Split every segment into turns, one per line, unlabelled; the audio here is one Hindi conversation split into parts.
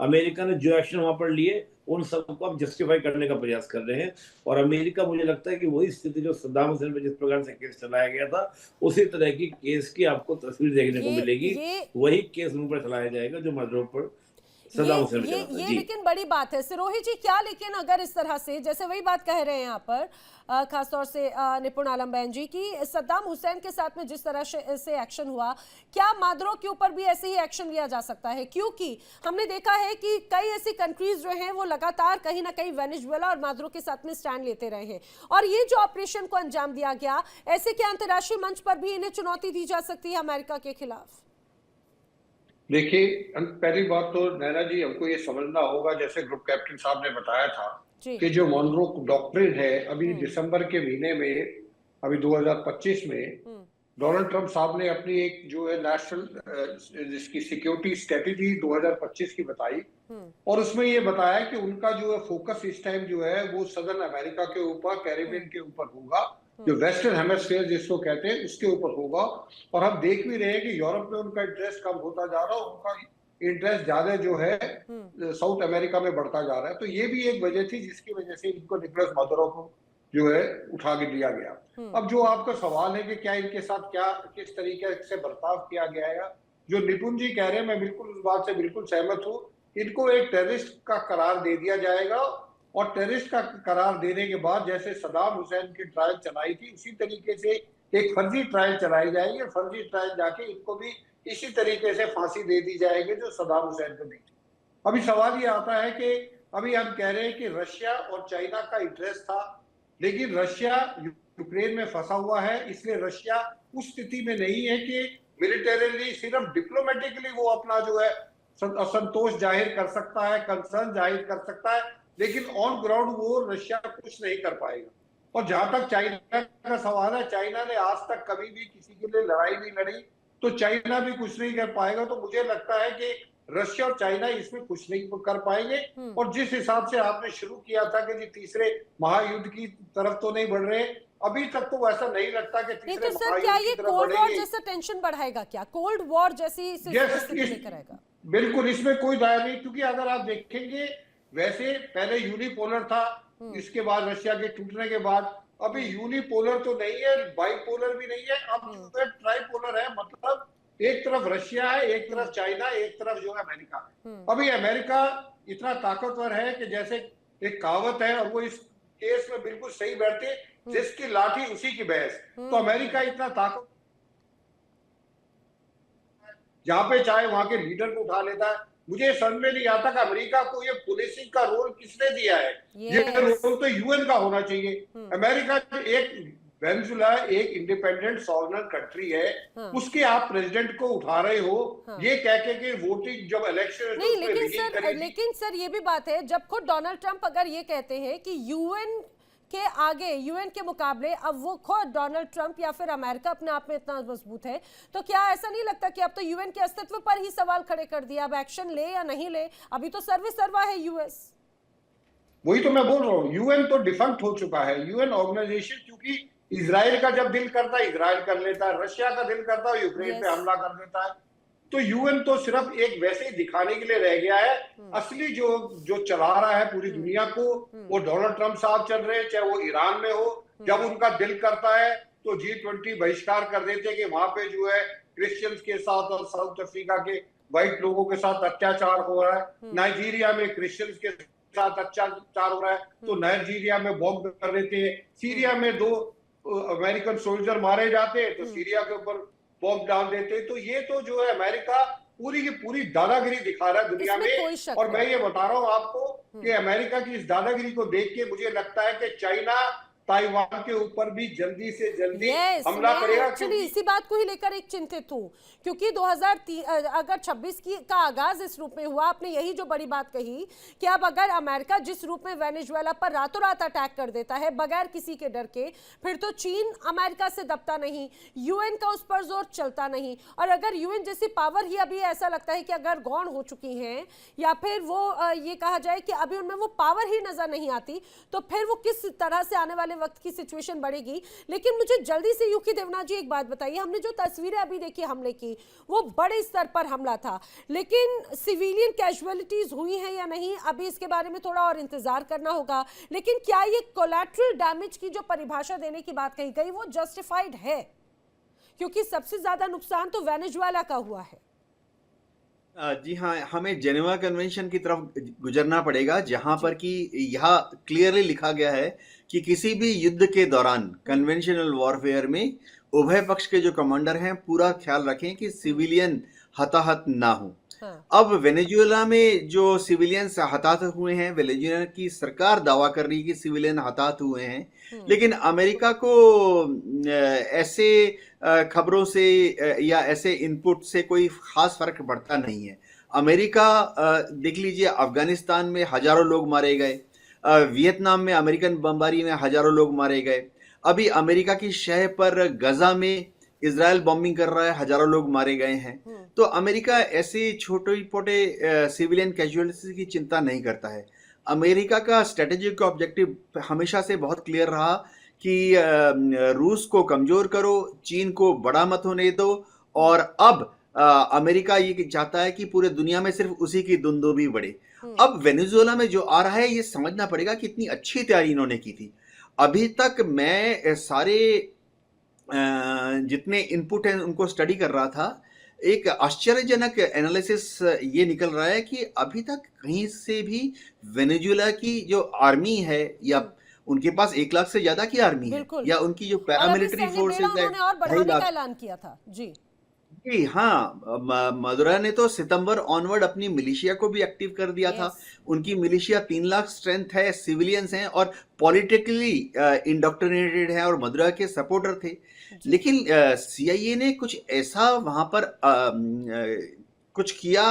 अमेरिका ने जो एक्शन वहां पर लिए उन सबको आप जस्टिफाई करने का प्रयास कर रहे हैं। और अमेरिका, मुझे लगता है कि वही स्थिति जो सद्दाम हुसैन पर जिस प्रकार से केस चलाया गया था, उसी तरह की केस की आपको तस्वीर देखने को मिलेगी। वही केस उन पर चलाया जाएगा जो मजदूर पर सद्दाम हुसैन चला था।
ये लेकिन बड़ी बात है सिरोही जी, क्या लेकिन अगर इस तरह से, जैसे वही बात कह रहे हैं यहाँ पर खासतौर से निपुण आलम बहन जी की, सद्दाम हुसैन के साथ में जिस तरह से एक्शन हुआ, क्या मादरों के ऊपर भी ऐसे ही एक्शन लिया जा सकता है? क्योंकि हमने देखा है कि कई ऐसी कंट्रीज जो हैं वो लगातार कहीं ना कहीं वेनेजुएला और मादरों के साथ में स्टैंड लेते रहे हैं, और ये जो ऑपरेशन को अंजाम दिया गया, ऐसे क्या अंतर्राष्ट्रीय मंच पर भी इन्हें चुनौती दी जा सकती है अमेरिका के खिलाफ?
देखिए, पहली बात तो नैना जी, हमको ये समझना होगा, जैसे ग्रुप कैप्टन साहब ने बताया था कि जो मॉनरो डॉक्ट्रिन है, अभी दिसंबर के महीने में, अभी 2025 में डोनाल्ड ट्रंप साहब ने अपनी एक जो है नेशनल जिसकी सिक्योरिटी स्ट्रेटेजी 2025 की बताई, और उसमें ये बताया कि उनका जो है फोकस इस टाइम जो है वो सदर्न अमेरिका के ऊपर, कैरिबियन के ऊपर होगा, जो वेस्टर्न हेमिस्फीयर जिसको कहते हैं उसके ऊपर होगा। और हम देख भी रहे हैं कि यूरोप में उनका इंटरेस्ट कम होता जा रहा है, उनका इंटरेस्ट ज्यादा जो है साउथ अमेरिका में बढ़ता जा रहा है। तो ये भी एक वजह थी जिसकी वजह से इनको निकोलस मादुरो को जो है उठा के दिया गया। अब जो आपका सवाल है कि क्या इनके साथ क्या किस तरीके से बर्ताव किया गया है, जो निपुण जी कह रहे हैं, मैं बिल्कुल उस बात से बिल्कुल सहमत हूँ। इनको एक टेररिस्ट का करार दे दिया जाएगा, और टेररिस्ट का करार देने के बाद जैसे सद्दाम हुसैन की ट्रायल चलाई थी, उसी तरीके से एक फर्जी ट्रायल चलाई जाएगी, और फर्जी ट्रायल जाके इनको भी इसी तरीके से फांसी दे दी जाएगी जो सद्दाम हुसैन को दी थी। अभी सवाल ये आता है कि अभी हम कह रहे हैं कि रशिया और चाइना का इंटरेस्ट था, लेकिन रशिया यूक्रेन में फंसा हुआ है, इसलिए रशिया उस स्थिति में नहीं है कि मिलिटरीली, सिर्फ डिप्लोमेटिकली वो अपना जो है असंतोष जाहिर कर सकता है, कंसर्न जाहिर कर सकता है, लेकिन ऑन ग्राउंड वो रशिया कुछ नहीं कर पाएगा। और जहां तक चाइना का सवाल है, चाइना ने आज तक कभी भी किसी के लिए लड़ाई नहीं लड़ी, तो चाइना भी कुछ नहीं कर पाएगा। तो मुझे लगता है कि रशिया और चाइना इसमें कुछ नहीं कर पाएंगे। और जिस हिसाब से आपने शुरू किया था कि जी तीसरे महायुद्ध की तरफ तो नहीं बढ़ रहे, अभी तक तो वैसा नहीं लगता कि तीसरे
महायुद्ध की तरफ कोल्ड वॉर जैसा टेंशन बढ़ाएगा क्या? कोल्ड वॉर जैसी स्थिति लेकर आएगा?
बिल्कुल, इसमें कोई दायर नहीं, क्योंकि अगर आप देखेंगे वैसे पहले यूनिपोलर था, इसके बाद रशिया के टूटने के बाद अभी यूनिपोलर तो नहीं है, बाइपोलर भी नहीं है, अब जो है ट्राइपोलर है। मतलब एक तरफ रशिया है, एक तरफ चाइना, एक तरफ जो है अमेरिका। अभी अमेरिका इतना ताकतवर है कि जैसे एक कहावत है, और वो इस केस में बिल्कुल सही बैठती, जिसकी लाठी उसी की भैंस। तो अमेरिका इतना ताकत, जहां पे चाहे वहां के लीडर को उठा लेता है। मुझे समझ में नहीं आता कि अमेरिका को ये पुलिसिंग का रोल किसने दिया है। ये रोल तो यूएन का होना चाहिए। अमेरिका एक वेनेजुएला एक इंडिपेंडेंट सॉवरेन कंट्री है, उसके आप प्रेसिडेंट को उठा रहे हो ये कह के कि वोटिंग जब इलेक्शन
नहीं, लेकिन सर ये भी बात है, जब खुद डोनाल्ड ट्रंप अगर ये कहते हैं कि यूएन के आगे, यूएन के मुकाबले अब वो खुद डोनाल्ड ट्रंप या फिर अमेरिका अपने आप में इतना मजबूत है, तो क्या ऐसा नहीं लगता कि अब तो यूएन के अस्तित्व पर ही सवाल खड़े कर दिया? अब एक्शन ले या नहीं ले, अभी तो सर्वे सर्वा है यूएस।
वही तो मैं बोल रहा हूँ, यूएन तो डिफंक्ट हो चुका है। यूएन ऑर्गेनाइजेशन, क्योंकि इजराइल का जब दिल करता है इजराइल कर लेता है, रशिया का दिल करता है यूक्रेन पे हमला कर देता है। तो यूएन तो सिर्फ एक वैसे ही दिखाने के लिए रह गया है। असली जो चला रहा है पूरी दुनिया को, वो डोनाल्ड ट्रंप साहब चल रहे हैं, चाहे वो ईरान में हो। जब उनका दिल करता है तो G20 बहिष्कार कर देते हैं कि वहां पे जो है क्रिश्चियंस के साथ और साउथ अफ्रीका के व्हाइट लोगों के साथ अत्याचार हो रहा है। नाइजीरिया में क्रिश्चियंस के साथ अत्याचार हो रहा है, तो नाइजीरिया में बॉम्ब कर देते हैं। सीरिया में 2 अमेरिकन सोल्जर मारे जाते हैं तो सीरिया के ऊपर बॉम्ब डाल देते हैं। तो ये तो जो है अमेरिका पूरी की पूरी दादागिरी दिखा रहा है दुनिया में। और मैं ये बता रहा हूँ आपको कि अमेरिका की इस दादागिरी को देख के मुझे लगता है कि चाइना ताइवान के ऊपर भी जल्दी से जल्दी हमला करेगा।
एक्चुअली इसी बात को ही लेकर एक चिंतित हूँ, क्योंकि 2003 अगर 26 का आगाज इस रूप में हुआ, आपने यही जो बड़ी बात कही कि अब अगर अमेरिका जिस रूप में वेनेजुएला पर रातों रात अटैक कर देता है बगैर किसी के डर के, फिर तो चीन अमेरिका से दबता नहीं, यूएन का उस पर जोर चलता नहीं। और अगर यूएन जैसी पावर ही अभी ऐसा लगता है कि अगर गौण हो चुकी हैं, या फिर वो ये कहा जाए कि अभी उनमें वो पावर ही नजर नहीं आती, तो फिर वो किस तरह से आने वाले वक्त की सिचुएशन बढ़ेगी। लेकिन मुझे जल्दी से यूकी देवनाथ जी एक बात बताइए, हमने जो तस्वीरें अभी देखी हमले की, वो बड़े स्तर पर हमला था, लेकिन सिविलियन कैजुअलिटीज हुई हैं या नहीं, अभी इसके बारे में थोड़ा और इंतजार करना होगा। लेकिन क्या ये कोलैटरल डैमेज की जो परिभाषा देने की बात कही गई वो जस्टिफाइड है? क्योंकि सबसे ज्यादा नुकसान तो वेनेजुएला का हुआ है।
जी हाँ, हमें जेनेवा कन्वेंशन की तरफ गुजरना पड़ेगा, जहां पर कि यह क्लियरली लिखा गया है कि किसी भी युद्ध के दौरान कन्वेंशनल वॉरफेयर में उभय पक्ष के जो कमांडर हैं पूरा ख्याल रखें कि सिविलियन हताहत ना हो। अब वेनेजुएला में जो सिविलियंस हताहत हुए हैं, वेनेजुएला की सरकार दावा कर रही है कि सिविलियन हताहत हुए हैं, लेकिन अमेरिका को ऐसे खबरों से या ऐसे इनपुट से कोई खास फर्क पड़ता नहीं है। अमेरिका देख लीजिए, अफगानिस्तान में हजारों लोग मारे गए, वियतनाम में अमेरिकन बमबारी में हजारों लोग मारे गए, अभी अमेरिका की शह पर गजा में इजराइल बॉम्बिंग कर रहा है, हजारों लोग मारे गए हैं। तो अमेरिका ऐसे छोटे छोटे सिविलियन कैजुअलिटीज की चिंता नहीं करता है। अमेरिका का स्ट्रेटेजिक ऑब्जेक्टिव हमेशा से बहुत क्लियर रहा कि रूस को कमजोर करो, चीन को बड़ा मत होने दो, और अब अमेरिका ये चाहता है कि पूरे दुनिया में सिर्फ उसी की दुंदुभी बढ़े। अब वेनेजुएला में जो आ रहा है ये समझना पड़ेगा कि इतनी अच्छी तैयारी इन्होंने की थी। अभी तक मैं सारे जितने इनपुट हैं उनको स्टडी कर रहा था, एक आश्चर्यजनक एनालिसिस ये निकल रहा है कि अभी तक कहीं से भी वेनेजुएला की जो आर्मी है, या उनके पास 1 लाख से ज्यादा की आर्मी है, या उनकी जो पैरामिलिट्री फोर्सेस है,
और बढ़ाने का ऐलान किया था। जी
जी हाँ, मदुरा ने तो सितंबर ऑनवर्ड अपनी मिलिशिया को भी एक्टिव कर दिया था। उनकी मिलिशिया 3 लाख स्ट्रेंथ है, सिविलियंस हैं और पॉलिटिकली इंडोक्ट्रिनेटेड है और मदुरा के सपोर्टर थे। लेकिन CIA ने कुछ ऐसा वहां पर कुछ किया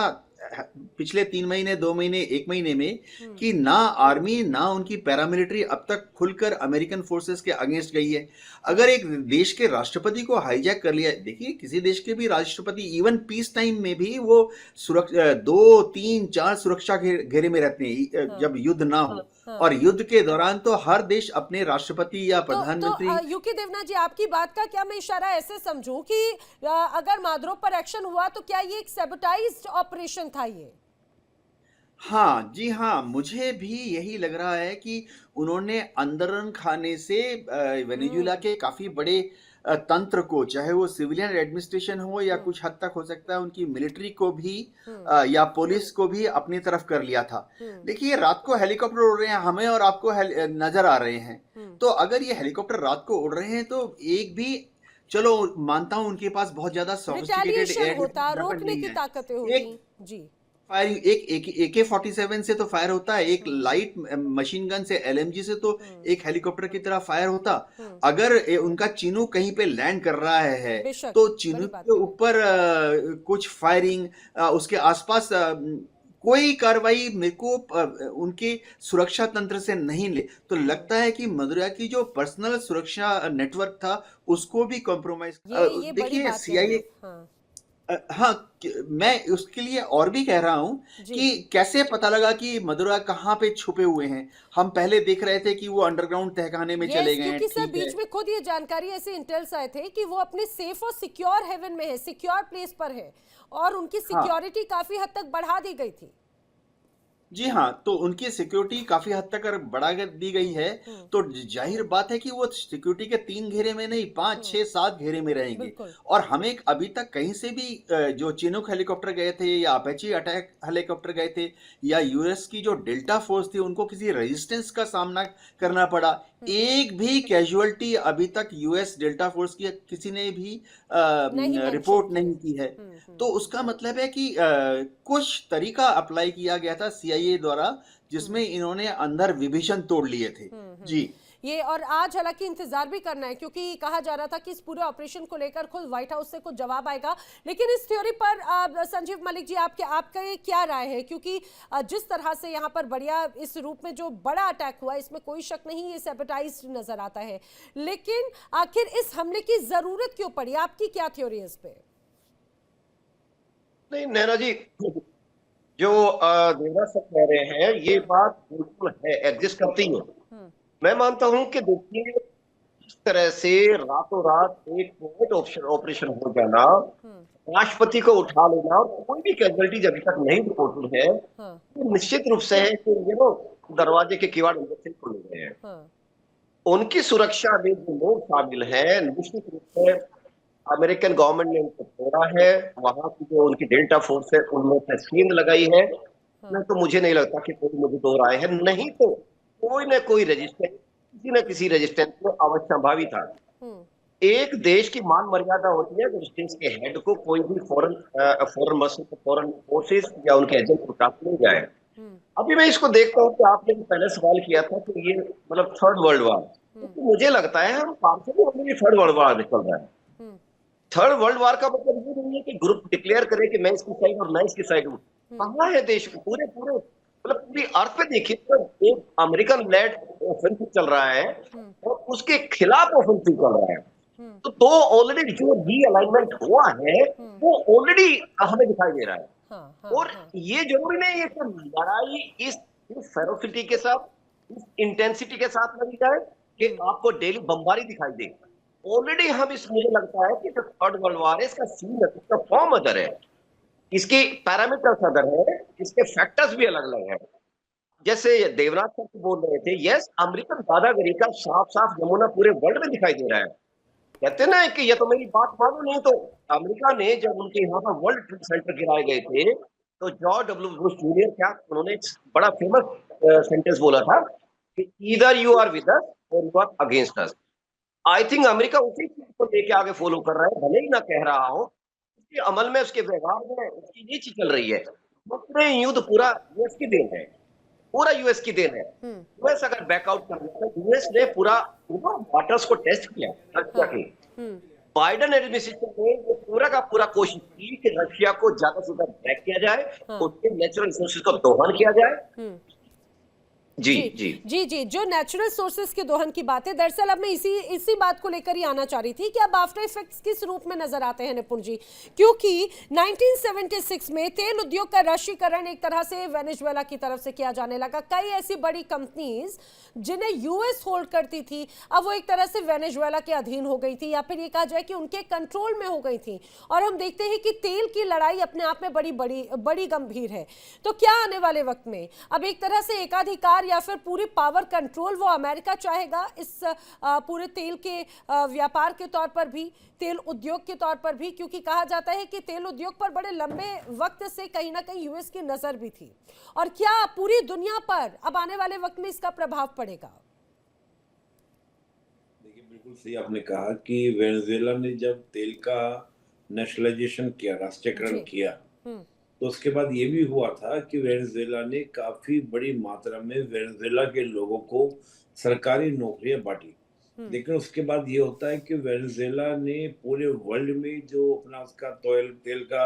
पिछले 3 महीने, 2 महीने, 1 महीने में, कि ना आर्मी ना उनकी पैरामिलिट्री अब तक खुलकर अमेरिकन फोर्सेस के अगेंस्ट गई है। अगर एक देश के राष्ट्रपति को हाईजैक कर लिया, देखिए किसी देश के भी राष्ट्रपति इवन पीस टाइम में भी वो 2, 3, 4 सुरक्षा घेरे में रहते हैं जब युद्ध ना हो, और युद्ध के दौरान तो हर देश अपने राष्ट्रपति या प्रधानमंत्री।
यूकी देवनाथ जी, आपकी बात का क्या मैं इशारा ऐसे समझूं कि अगर माद्रो पर एक्शन हुआ तो क्या ये एक सैबोटाइज्ड ऑपरेशन था ये?
हाँ जी हाँ, मुझे भी यही लग रहा है कि उन्होंने अंदरन खाने से वेनेजुएला के काफी बड़े तंत्र को, चाहे वो सिविलियन एडमिनिस्ट्रेशन हो या कुछ हद तक हो सकता है उनकी मिलिट्री को भी या पुलिस को भी अपनी तरफ कर लिया था। देखिए, रात को हेलीकॉप्टर उड़ रहे हैं, हमें और आपको नजर आ रहे हैं, तो अगर ये हेलीकॉप्टर रात को उड़ रहे हैं तो एक भी, चलो मानता हूं उनके पास बहुत ज्यादा सोफिस्टिकेटेड एयर
होता, रोकने की ताकतें होती। जी,
फायरिंग एक AK-47 से तो फायर होता है, एक लाइट मशीन गन से, LMG से तो एक हेलीकॉप्टर की तरह फायर होता। अगर उनका चिनू कहीं पे लैंड कर रहा है तो चिनू के ऊपर कुछ फायरिंग, उसके आसपास कोई कार्रवाई मेरे को उनके सुरक्षा तंत्र से नहीं ले, तो लगता है कि मदुरा की जो पर्सनल सुरक्षा नेटवर्क था उसको भी कॉम्प्रोमाइज। देखिए CIA, हाँ, मैं उसके लिए और भी कह रहा हूं कि कैसे पता लगा कि मदुरा कहाँ पे छुपे हुए हैं। हम पहले देख रहे थे कि वो अंडरग्राउंड तहखाने में चले गए हैं,
क्योंकि सर बीच में खुद ये जानकारी ऐसे इंटेल्स आए थे कि वो अपने सेफ और सिक्योर हेवन में है, सिक्योर प्लेस पर है, और उनकी सिक्योरिटी काफी हद तक बढ़ा दी गई थी।
जी हाँ, तो उनकी सिक्योरिटी काफी हद तक बढ़ा दी गई है, तो जाहिर बात है कि वो सिक्योरिटी के 3 घेरे में नहीं, 5, 6, 7 घेरे में रहेंगे। और हमें अभी तक कहीं से भी जो चिनूक हेलीकॉप्टर गए थे या अपेची अटैक हेलीकॉप्टर गए थे या US की जो डेल्टा फोर्स थी, उनको किसी रेजिस्टेंस का सामना करना पड़ा। एक भी कैजुअलिटी अभी तक US डेल्टा फोर्स की किसी ने भी रिपोर्ट नहीं की है। तो उसका मतलब है कि कुछ तरीका अप्लाई किया गया था CIA द्वारा, जिसमें इन्होंने अंदर विभीषण तोड़ लिए थे। जी,
ये और आज हालांकि इंतजार भी करना है, क्योंकि कहा जा रहा था कि इस पूरे ऑपरेशन को लेकर खुद व्हाइट हाउस से कुछ जवाब आएगा। लेकिन इस थ्योरी पर संजीव मलिक जी, आपका क्या राय है? क्योंकि जिस तरह से यहाँ पर बढ़िया इस रूप में जो बड़ा अटैक हुआ, इसमें कोई शक नहीं ये सैबोटाइज्ड नजर आता है, लेकिन आखिर इस हमले की जरूरत क्यों पड़ी? आपकी क्या थ्योरी है इस पे?
नहीं नैना जी, जो देवराज सब कह रहे हैं ये बात बिल्कुल है, एग्जिस्ट करती है। मैं मानता हूं कि देखिए इस तरह से रातों रात एक कोविड ऑपरेशन हो जाना, राष्ट्रपति को उठा लेना और कोई भी कैजुअलिटीज अभी तक नहीं रिपोर्टेड है, तो निश्चित रूप से है कि दरवाजे के किवाड़ अंदर से खुल गए हैं। उनकी सुरक्षा में जो लोग शामिल हैं, निश्चित रूप से अमेरिकन गवर्नमेंट ने उनको छोड़ा है। वहां की जो उनकी डेल्टा फोर्स है उनमें तस्वीर लगाई है। नहीं तो मुझे नहीं लगता कि कोई मुझे दो राय है, नहीं तो कोई ना कोई रेजिस्टेंस, किसी न किसी रेजिस्टेंस में अवश्य संभावी था। एक देश की मान मर्यादा होती है कि स्टेट के हेड को कोई भी फॉरेन मसल, फॉरेन फोर्सेस या उनके एजेंट को काट नहीं जाए। अभी मैं इसको देखता हूँ कि आपने पहले सवाल किया था कि ये मतलब थर्ड वर्ल्ड वार, तो मुझे लगता है हम पार्थिव थर्ड वर्ल्ड वार निकल रहा है। थर्ड वर्ल्ड वार का मतलब ये नहीं है कि ग्रुप डिक्लेयर करे कि मैं इसकी साइड और मैं इसकी साइड हूँ। कहाँ है देश पूरे पूरे मतलब पूरी अर्थ पे देखिए तो एक अमेरिकन लेड ऑफेंसिव चल रहा है और उसके खिलाफ ऑफेंसिव चल रहा है। तो ऑलरेडी जो रीअलाइनमेंट हुआ है वो ऑलरेडी हमें दिखाई दे रहा है। और ये जरूरी नहीं है कि लड़ाई इस फेरोसिटी के साथ, इस इंटेंसिटी के साथ लड़ी जाए कि आपको डेली बमबारी दिखाई दे। ऑलरेडी हम इस, मुझे लगता है कि जो थर्ड वर्ल्ड वार है इसका सीन है, इसका फॉर्म अदर है, इसके पैरामीटर्स अदर है, इसके फैक्टर्स भी अलग अलग है। जैसे देवराज सर बोल रहे थे, यस अमेरिकन दादागिरी का साफ साफ नमूना पूरे वर्ल्ड में दिखाई दे रहा है। कहते ना कि ये तो मेरी बात मानो नहीं तो अमेरिका ने जब उनके यहाँ पर वर्ल्ड ट्रेड सेंटर गिराए गए थे तो जॉर्ज डब्ल्यू बुश जूनियर क्या उन्होंने बड़ा फेमस सेंटेंस बोला था कि either you are with us or you are against us. I think America उसी चीज को लेके आगे फॉलो कर रहा है, भले ही ना कह रहा हो, उसके अमल में, उसके व्यवहार में उसकी ये चीज चल रही है। पूरे युद्ध पूरा यूएस की देन है, पूरा यूएस की देन है। यूएस अगर बैकआउट कर देता है, यूएस ने पूरा वाटर्स को टेस्ट किया रशिया के। बाइडेन एडमिनिस्ट्रेशन ने वो पूरा का पूरा कोशिश की कि रशिया को ज्यादा से ज्यादा बैक किया जाए, उसके नेचुरल रिसोर्सेज को दोहन किया जाए। जी जी
जी जी जो नेचुरल सोर्सेज के दोहन की बात है, दरअसल अब मैं इसी बात को लेकर ही आना चाह रही थी कि अब आफ्टर इफेक्ट्स किस रूप में नजर आते हैं निपुण जी, क्योंकि 1976 में तेल उद्योग का राष्ट्रीयकरण एक तरह से वेनेजुएला की तरफ से किया जाने लगा। कई ऐसी बड़ी कंपनीज जिन्हें यूएस होल्ड करती थी अब वो एक तरह से वेनेजुएला के अधीन हो गई थी, या फिर ये कहा जाए कि उनके कंट्रोल में हो गई थी। और हम देखते हैं कि तेल की लड़ाई अपने आप में बड़ी गंभीर है। तो क्या आने वाले वक्त में अब एक तरह से एकाधिकार या फिर पूरी पावर कंट्रोल वो अमेरिका चाहेगा इस पूरे तेल के व्यापार के तौर पर भी, तेल उद्योग के तौर पर भी, क्योंकि कहा जाता है कि तेल उद्योग पर बड़े लंबे वक्त से कहीं ना कहीं यूएस की नजर भी थी। और क्या पूरी दुनिया पर अब आने वाले वक्त में इसका प्रभाव पड़ेगा?
देखिए बिल्कुल सही आपने कहा कि वेनेजुएला ने जब तेल का नेशनलाइजेशन किया, राष्ट्रीयकरण किया, तो उसके बाद ये भी हुआ था कि वेनेजुएला ने काफी बड़ी मात्रा में वेनेजुएला के लोगों को सरकारी नौकरियां बांटी। लेकिन उसके बाद ये होता है कि वेनेजुएला ने पूरे वर्ल्ड में जो अपना उसका तेल का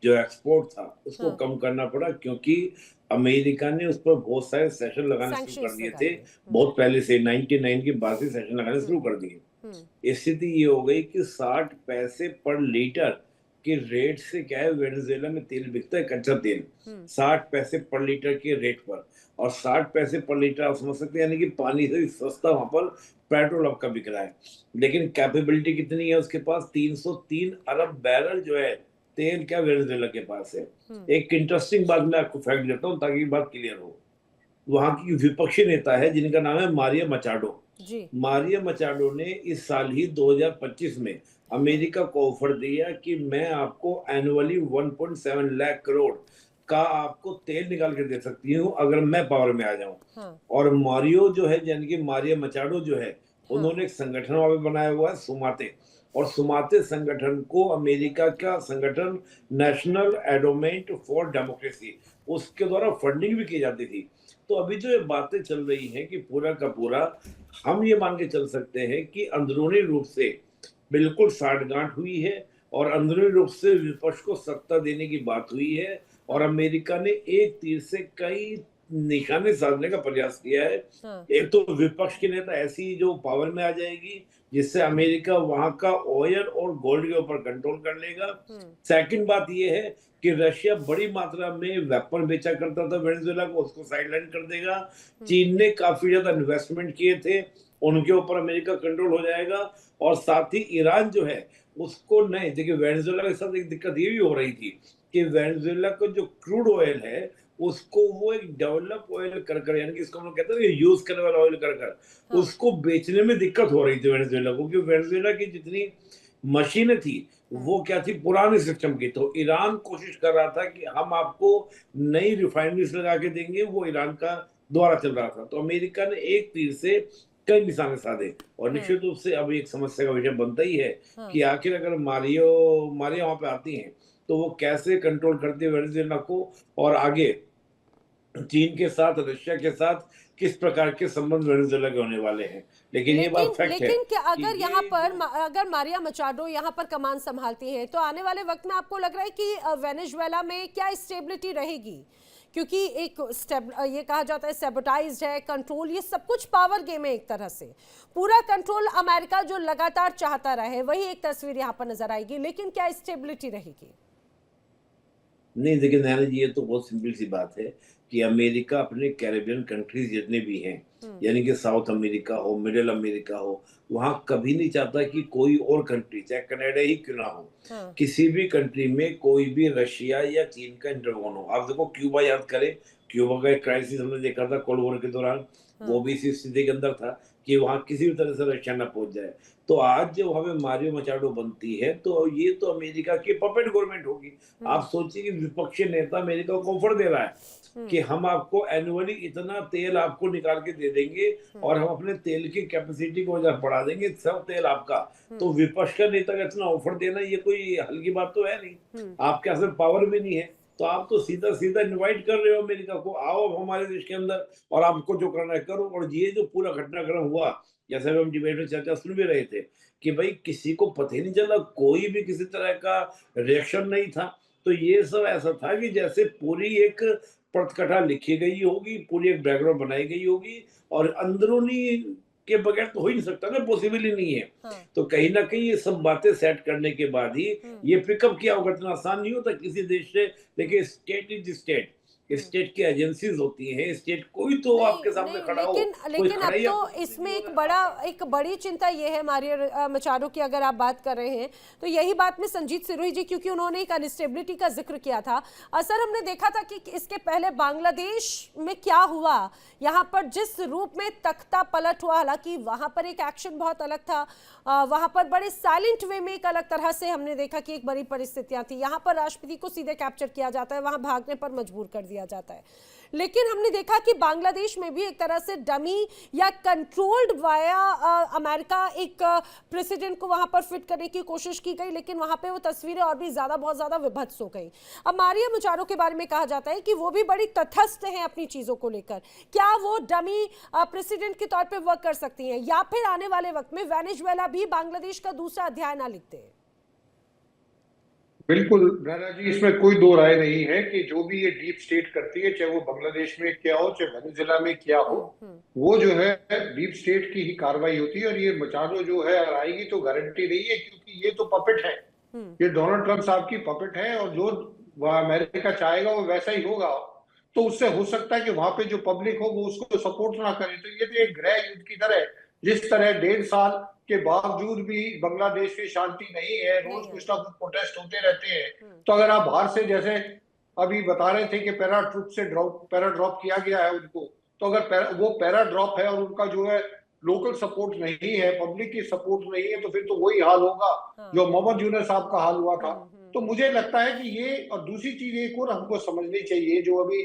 जो एक्सपोर्ट था उसको कम करना पड़ा, क्योंकि अमेरिका ने उस पर बहुत सारे सेशन लगाने शुरू कर दिए थे। बहुत पहले से 99 के बाद से सेशन लगाने शुरू कर दिए। स्थिति ये हो गई कि 60 पैसे पर लीटर के रेट से क्या है, वेनेजुएला में तेल बिकता है, कच्चा तेल 60 पैसे पर लीटर के रेट पर। और 60 पैसे पर लीटर आप समझ सकते हैं, यानी कि पानी से भी सस्ता वहां पर पेट्रोल आपका बिक रहा है। लेकिन कैपेबिलिटी कितनी है उसके पास? 303 अरब बैरल जो है तेल क्या वेनेजुएला के पास है। एक इंटरेस्टिंग बात मैं आपको फैक्ट देता हूँ ताकि बात क्लियर हो। वहां की विपक्षी नेता है जिनका नाम है मारिया मचाडो। मारिया मचाडो ने इस साल ही 2025 में अमेरिका को ऑफर दिया कि मैं आपको एनुअली 1.7 लाख करोड़ का आपको तेल निकाल के दे सकती हूँ अगर मैं पावर में आ जाऊं। और मारियो जो है, यानी कि मारिया मचाडो जो है, उन्होंने एक संगठन वहां पे बनाया हुआ है, सुमाते। और सुमाते संगठन को अमेरिका का संगठन नेशनल एंडोमेंट फॉर डेमोक्रेसी, उसके द्वारा फंडिंग भी की जाती थी। तो अभी जो ये बातें चल रही हैं कि पूरा का पूरा हम ये मान के चल सकते हैं कि अंदरूनी रूप से बिल्कुल साठगांठ हुई है और अंदरूनी रूप से विपक्ष को सत्ता देने की बात हुई है। और अमेरिका ने एक तीर से कई निशाने साधने का प्रयास किया है। एक तो विपक्ष के नेता ऐसी जो पावर में आ जाएगी जिससे अमेरिका वहां का ऑयल और गोल्ड के ऊपर कंट्रोल कर लेगा। सेकंड बात ये है कि रशिया बड़ी मात्रा में वेपन बेचा करता था वेनेजुएला को, उसको साइडलाइन कर देगा। चीन ने काफी ज्यादा इन्वेस्टमेंट किए थे, उनके ऊपर अमेरिका कंट्रोल हो जाएगा। और साथ ही ईरान जो है उसको नहीं, देखिए वेनेजुएला के साथ एक दिक्कत ये भी हो रही थी कि वेनेजुएला का जो क्रूड ऑयल है उसको वो एक डेवलप ऑयल कर यानी कि इसको हम लोग कहते हैं यूज करने वाला ऑयल कर उसको बेचने में दिक्कत हो रही थी वेनेजुएला को, क्योंकि वेनेजुएला की जितनी मशीनें थी वो क्या थी, पुराने सिस्टम की। तो ईरान कोशिश कर रहा था कि हम आपको नई रिफाइनरीज लगा के देंगे, वो ईरान का द्वारा चल रहा था। तो अमेरिका ने एक तीर से कई निशाने साधे और निश्चित रूप से अब एक समस्या का विषय बनता ही है कि आखिर अगर मारिया वहां पे आती हैं तो वो कैसे कंट्रोल करती है वेनेजुएला को, और आगे चीन के साथ, रशिया के साथ किस प्रकार के संबंध वेनेजुएला के होने वाले हैं। लेकिन ये बात फैक्ट है।
लेकिन क्या अगर यहाँ पर अगर मारिया मचाडो यहाँ पर कमान संभालती है तो आने वाले वक्त में आपको लग रहा है कि वेनेजुएला में क्या स्टेबिलिटी रहेगी? क्योंकि एक ये कहा जाता है सैबोटाइज्ड है, कंट्रोल, ये सब कुछ पावर गेम है एक तरह से। पूरा कंट्रोल अमेरिका जो लगातार चाहता रहे वही एक तस्वीर यहाँ पर नजर आएगी, लेकिन क्या स्टेबिलिटी रहेगी?
नहीं देखिए नैना जी, ये तो बहुत सिंपल सी बात है कि अमेरिका अपने कैरेबियन कंट्रीज जितने भी हैं, यानी कि साउथ अमेरिका हो, मिडिल अमेरिका हो, वहां कभी नहीं चाहता कि कोई और कंट्री, चाहे कनाडा ही क्यों ना हो, किसी भी कंट्री में कोई भी रशिया या चीन का इंटरवन हो। आप देखो क्यूबा याद करें, क्यूबा का एक क्राइसिस हमने देखा था कोल्ड वॉर के दौरान, वो भी इसी स्थिति के अंदर था कि वहां किसी भी तरह से रशिया ना पहुंच जाए। तो आज जब हमें मारियो मचाडो बनती है तो ये तो अमेरिका की पपेट गवर्नमेंट होगी। आप सोचिए कि विपक्षी नेता अमेरिका को ऑफर दे रहा है कि हम आपको एनुअली इतना तेल आपको निकाल के दे देंगे और हम अपने तेल की कैपेसिटी को बढ़ा देंगे, सब तेल आपका। तो विपक्ष का नेता का इतना ऑफर देना ये कोई हल्की बात तो है नहीं। आपके पास पावर भी नहीं है तो आप तो सीधा सीधा इनवाइट कर रहे हो अमेरिका को, आओ हमारे देश के अंदर और आपको जो करना है करो। और ये जो पूरा घटनाक्रम हुआ, जैसे हम डिबेट में चर्चा सुन भी रहे थे कि भाई किसी को पता ही नहीं चला, कोई भी किसी तरह का रिएक्शन नहीं था। तो ये सब ऐसा था कि जैसे पूरी एक पटकथा लिखी गई होगी, पूरी एक बैकग्राउंड बनाई गई होगी और अंदरूनी के बगैर तो हो ही नहीं सकता ना, पॉसिबल ही नहीं है। तो कहीं ना कहीं ये सब बातें सेट करने के बाद ही ये पिकअप किया होगा। इतना आसान नहीं होता किसी देश से। देखिए स्टेट इज स्टेट, स्टेट की एजेंसीज होती हैं, स्टेट कोई तो आपके सामने खड़ा हो।
लेकिन अब तो इसमें एक बड़ी चिंता ये है मारिया मचाडो की, अगर आप बात कर रहे हैं तो यही बात में संजीत सिरोही जी, क्योंकि उन्होंने एक अनस्टेबिलिटी का जिक्र किया था। असर हमने देखा था कि इसके पहले बांग्लादेश में क्या हुआ, यहाँ पर जिस रूप में तख्ता पलट हुआ, हालांकि वहां पर एक एक्शन बहुत अलग था, वहां पर बड़े साइलेंट वे में एक अलग तरह से हमने देखा कि एक बड़ी परिस्थितियां थी। यहाँ पर राष्ट्रपति को सीधे कैप्चर किया जाता है, वहां भागने पर मजबूर कर दिया जाता है। लेकिन हमने देखा कि बांग्लादेश में भी एक तरह से डमी या कंट्रोल्ड वाया अमेरिका एक प्रेसिडेंट को वहां पर फिट करने की कोशिश की गई, लेकिन वहां पे वो तस्वीरें और भी बहुत ज्यादा विभत्स हो गई। अब मारिया मचाडो के बारे में कहा जाता है कि वो भी बड़ी तटस्थ हैं अपनी चीजों को लेकर। क्या वो डमी प्रेसिडेंट के तौर पे वर्क कर सकती हैं, या फिर आने वाले वक्त में वेनेजुएला भी बांग्लादेश का दूसरा अध्याय ना लिखते?
बिल्कुल राणा जी, इसमें कोई दो राय नहीं है कि जो भी ये डीप स्टेट करती है, चाहे वो बांग्लादेश में क्या हो, चाहे वेनेजुएला में क्या हो, वो जो है डीप स्टेट की ही कार्रवाई होती है। और ये मचाडो जो है आएगी तो गारंटी नहीं है, क्योंकि ये तो पपेट है, ये डोनाल्ड ट्रंप साहब की पपेट है और जो अमेरिका चाहेगा वो वैसा ही होगा। तो उससे हो सकता है कि वहां पे जो पब्लिक हो वो उसको सपोर्ट ना करे। तो ये तो एक गृह युद्ध की तरह, जिस तरह 1.5 साल के बावजूद भी बांग्लादेश में शांति नहीं है, रोज कुछ ना कुछ प्रोटेस्ट होते रहते हैं। तो अगर आप बाहर से, जैसे अभी बता रहे थे कि पैरा ड्रॉप किया गया है उनको, तो अगर वो पैरा ड्रॉप है और उनका जो है लोकल सपोर्ट नहीं है, पब्लिक की सपोर्ट नहीं है, तो फिर तो वही हाल होगा जो मोहम्मद यूनुस साहब का हाल हुआ था। तो मुझे लगता है कि ये, और दूसरी चीज एक और हमको समझनी चाहिए, जो अभी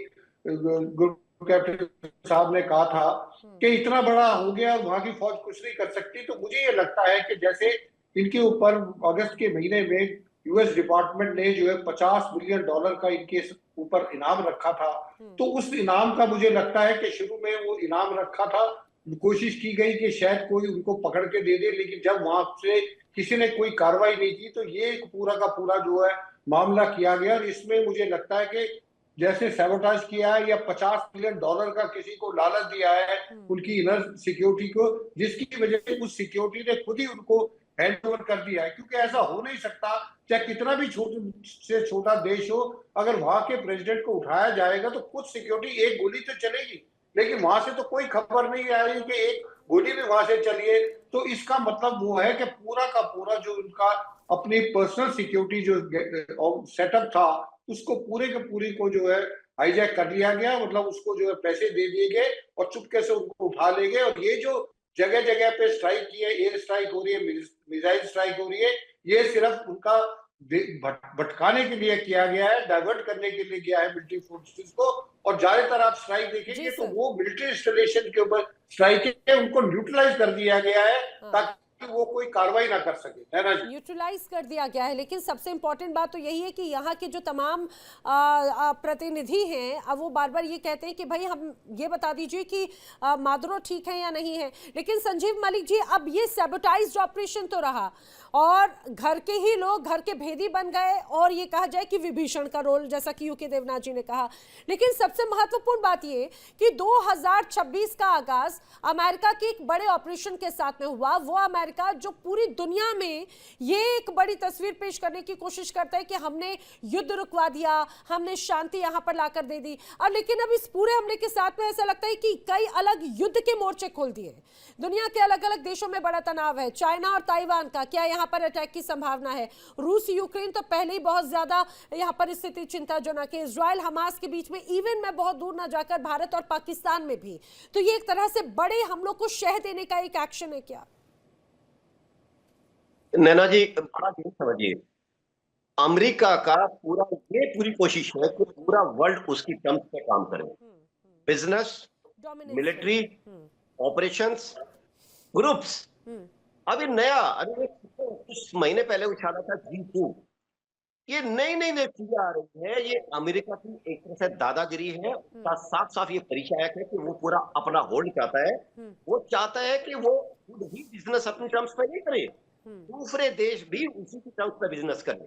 कैप्टन साहब ने कहा था कि इतना बड़ा हो गया, वहां की फौज कुछ नहीं कर सकती। तो मुझे ये लगता है कि जैसे इनके ऊपर अगस्त के महीने में यूएस डिपार्टमेंट ने जो है $50 बिलियन का इनके ऊपर इनाम रखा था, तो उस इनाम का मुझे लगता है कि शुरू में वो इनाम रखा था, कोशिश की गई कि शायद कोई उनको पकड़ के दे दे, लेकिन जब वहां से किसी ने कोई कार्रवाई नहीं की तो ये पूरा का पूरा जो है मामला किया गया। और इसमें मुझे लगता है कि जैसे सैबोटाज किया है या $50 मिलियन का किसी को लालच दिया है उनकी इनर सिक्योरिटी को, जिसकी वजह से उस सिक्योरिटी ने खुद ही उनको हैंड ओवर कर दिया है। क्योंकि ऐसा हो नहीं सकता, चाहे कितना भी छोटे से छोटा देश हो, अगर वहां के प्रेसिडेंट को उठाया जाएगा तो कुछ सिक्योरिटी, एक गोली तो चलेगी, लेकिन वहां से तो कोई खबर नहीं आ रही कि एक गोली भी वहां से चली है। तो इसका मतलब वो है कि पूरा का पूरा जो उनका अपनी पर्सनल सिक्योरिटी जो सेटअप था, उसको पूरे के पूरी को जो है हाईजैक कर लिया गया। मतलब उसको जो है पैसे दे दिए गए और चुपके से उनको उठा ले गए। और ये जो जगह जगह पे स्ट्राइक की है, एयर स्ट्राइक हो रही है, मिसाइल स्ट्राइक हो रही है, ये सिर्फ उनका भटकाने के लिए किया गया है, डाइवर्ट करने के लिए किया है मिलिट्री फोर्सेस को। और ज्यादातर आप स्ट्राइक देखेंगे तो वो मिलिट्री इंस्टॉलेशन के ऊपर स्ट्राइक है, उनको न्यूट्रलाइज कर दिया गया है ताकि वो कोई कार्रवाई ना कर सके, है ना?
न्यूट्रलाइज कर दिया गया है। लेकिन सबसे इंपॉर्टेंट बात तो यही है कि यहाँ के जो तमाम प्रतिनिधि हैं, अब वो बार बार ये कहते हैं कि भाई हम ये बता दीजिए कि मादुरो ठीक है या नहीं है। लेकिन संजीव मलिक जी, अब ये सैबोटाइज्ड ऑपरेशन तो रहा और घर के ही लोग घर के भेदी बन गए, और ये कहा जाए कि विभीषण का रोल, जैसा कि यूके देवनाथ जी ने कहा। लेकिन सबसे महत्वपूर्ण बात ये कि 2026 का आगाज अमेरिका के एक बड़े ऑपरेशन के साथ में हुआ। वो अमेरिका जो पूरी दुनिया में ये एक बड़ी तस्वीर पेश करने की कोशिश करता है कि हमने युद्ध रुकवा दिया, हमने शांति यहां पर लाकर दे दी। और लेकिन अब इस पूरे हमले के साथ में ऐसा लगता है कि कई अलग युद्ध के मोर्चे खोल दिए। दुनिया के अलग अलग देशों में बड़ा तनाव है। चाइना और ताइवान का क्या यहां पर अटैक की संभावना है? रूस यूक्रेन तो पहले ही बहुत ज्यादा यहां पर स्थिति चिंताजनक है। इजराइल हमास के बीच में, इवन में बहुत दूर ना जाकर भारत और पाकिस्तान में भी। तो ये एक तरह से बड़े हमलों को शह देने का एक एक्शन है क्या?
नैना जी, बड़ा नहीं समझिए, अमेरिका का पूरी कोशिश है कि पूरा वर्ल्ड उसकी टर्म्स पे काम करे। Business, military, operations, groups. अभी कुछ महीने पहले उछाला था G2। ये नई नई चीजें आ रही है। ये अमेरिका की एक तरह से दादागिरी है। साफ साफ ये परिचायक है कि वो पूरा अपना होल्ड चाहता है। वो चाहता है कि वो खुद ही बिजनेस अपनी टर्म्स पे नहीं करे, दूसरे देश भी उसी की टर्म्स पे बिजनेस करें।